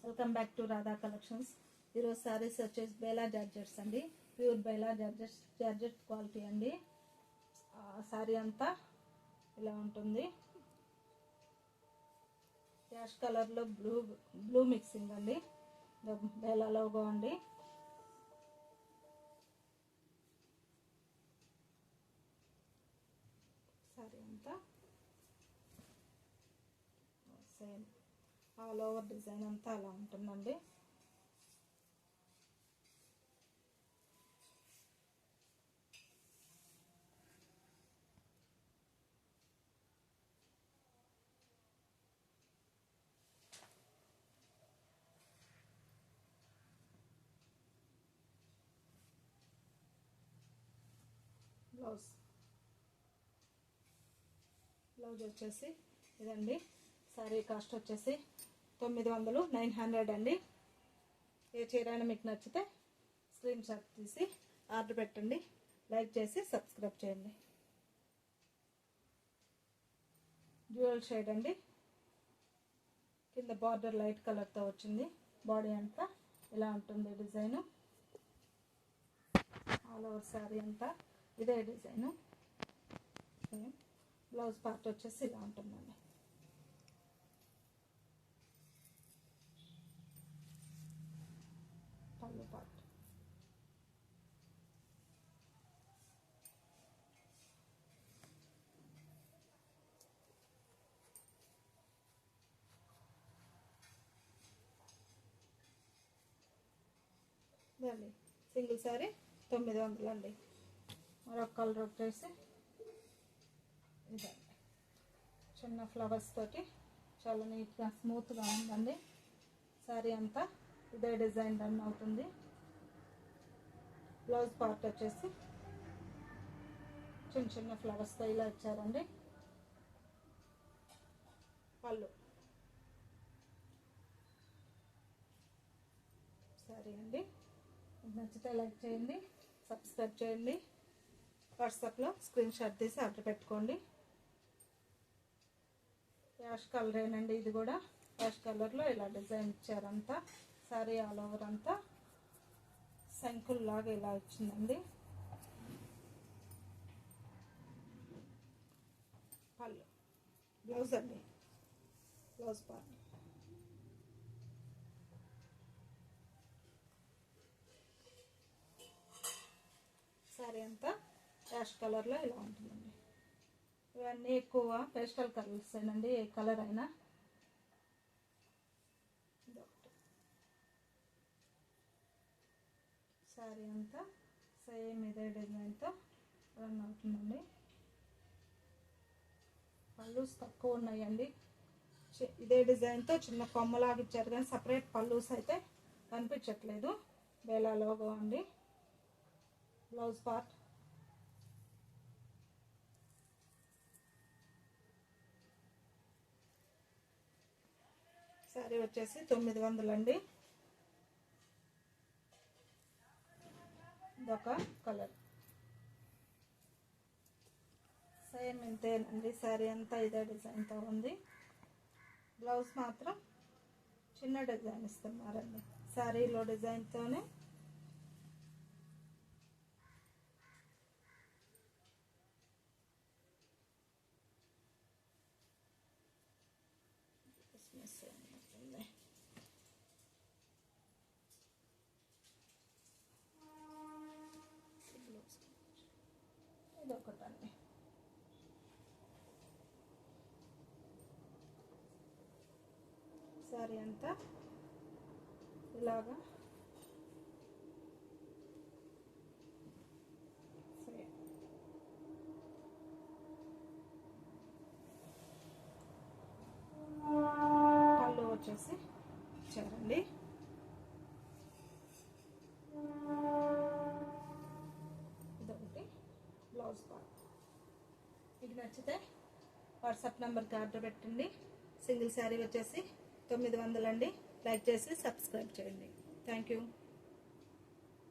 Welcome back to Radha collections. ఈరోజు శారీస్ వచ్చేసి Bela georgettes అండి. ప్యూర్ బేలా జార్జెట్ క్వాలిటీ అండి. శారీ అంతా ఇలా ఉంటుంది. యాష్ కలర్లో బ్లూ మిక్సింగ్ అండి. బేలా లోగో అండి. శారీ అంతా సేమ్ ఆల్ ఓవర్ డిజైన్ అంతా అలా ఉంటుందండి. బ్లౌజ్ వచ్చేసి ఇదండి. శారీ కాస్ట్ వచ్చేసి 900 900 అండి. ఏ చీరైనా మీకు నచ్చితే స్క్రీన్ షాట్ తీసి ఆర్డర్ పెట్టండి. లైక్ చేసి సబ్స్క్రైబ్ చేయండి. డ్యూయల్ షేడ్ అండి. కింద బార్డర్ లైట్ కలర్తో వచ్చింది. బాడీ అంతా ఇలా ఉంటుంది డిజైను. ఆల్ ఓవర్ శారీ అంతా ఇదే డిజైను. బ్లౌజ్ పార్ట్ వచ్చేసి ఇలా ఉంటుందండి. పళ్ళు పార్ట్ ఇదండి. సింగిల్ శారీ 900 అండి. మరొక కలర్ వచ్చేసి ఇదండి. చిన్న ఫ్లవర్స్ తోటి చాలా నీట్గా స్మూత్గా ఉందండి. శారీ అంతా ఇదే డిజైన్ రన్ అవుతుంది. బ్లౌజ్ పార్ట్ వచ్చేసి చిన్న చిన్న ఫ్లవర్స్తో ఇలా ఇచ్చారండి. పళ్ళు శారీ అండి. నచ్చితే లైక్ చేయండి, సబ్స్క్రైబ్ చేయండి. వాట్సాప్లో స్క్రీన్ షాట్ తీసి ఆర్డర్ పెట్టుకోండి. యాష్ కలరేనండి. ఇది కూడా యాష్ కలర్లో ఇలా డిజైన్ ఇచ్చారంతా. శారీ ఆల్ ఓవర్ అంతా శంకుల్ లాగా ఇలా వచ్చిందండి. పళ్ళు బ్లౌజ్ అండి. బ్లౌజ్ పార్ట్ శారీ అంతా యాష్ కలర్లో ఇలా ఉంటుందండి. ఇవన్నీ ఎక్కువ పేస్టల్ కలర్స్ ఏనండి. ఏ కలర్ అయినా. శారీ అంతా సేమ్ ఇదే డిజైన్తో రన్ అవుతుందండి. పళ్ళూస్ తక్కువ ఉన్నాయండి. ఇదే డిజైన్తో చిన్న కొమ్మలాగా ఇచ్చారు కానీ సపరేట్ పళ్ళూస్ అయితే కనిపించట్లేదు. బేలా లోగో అండి. బ్లౌజ్ పార్ట్ శారీ వచ్చేసి 900 అండి. ఇదొక కలర్. సేమ్ ఇంతేనండి. శారీ అంతా ఇదే డిజైన్తో ఉంది. బ్లౌజ్ మాత్రం చిన్న డిజైన్ ఇస్తున్నారండి. శారీలో డిజైన్తోనే ఇదొకటండి. శారీ అంతా ఇలాగా పళ్ళు వచ్చేసి ఇచ్చారండి. ఇదొకటి బ్లౌజ్ పార్ట్. మీకు నచ్చితే వాట్సాప్ నెంబర్కి ఆర్డర్ పెట్టండి. సింగిల్ శారీ వచ్చేసి 900 అండి. లైక్ చేసి సబ్స్క్రైబ్ చేయండి. Thank you.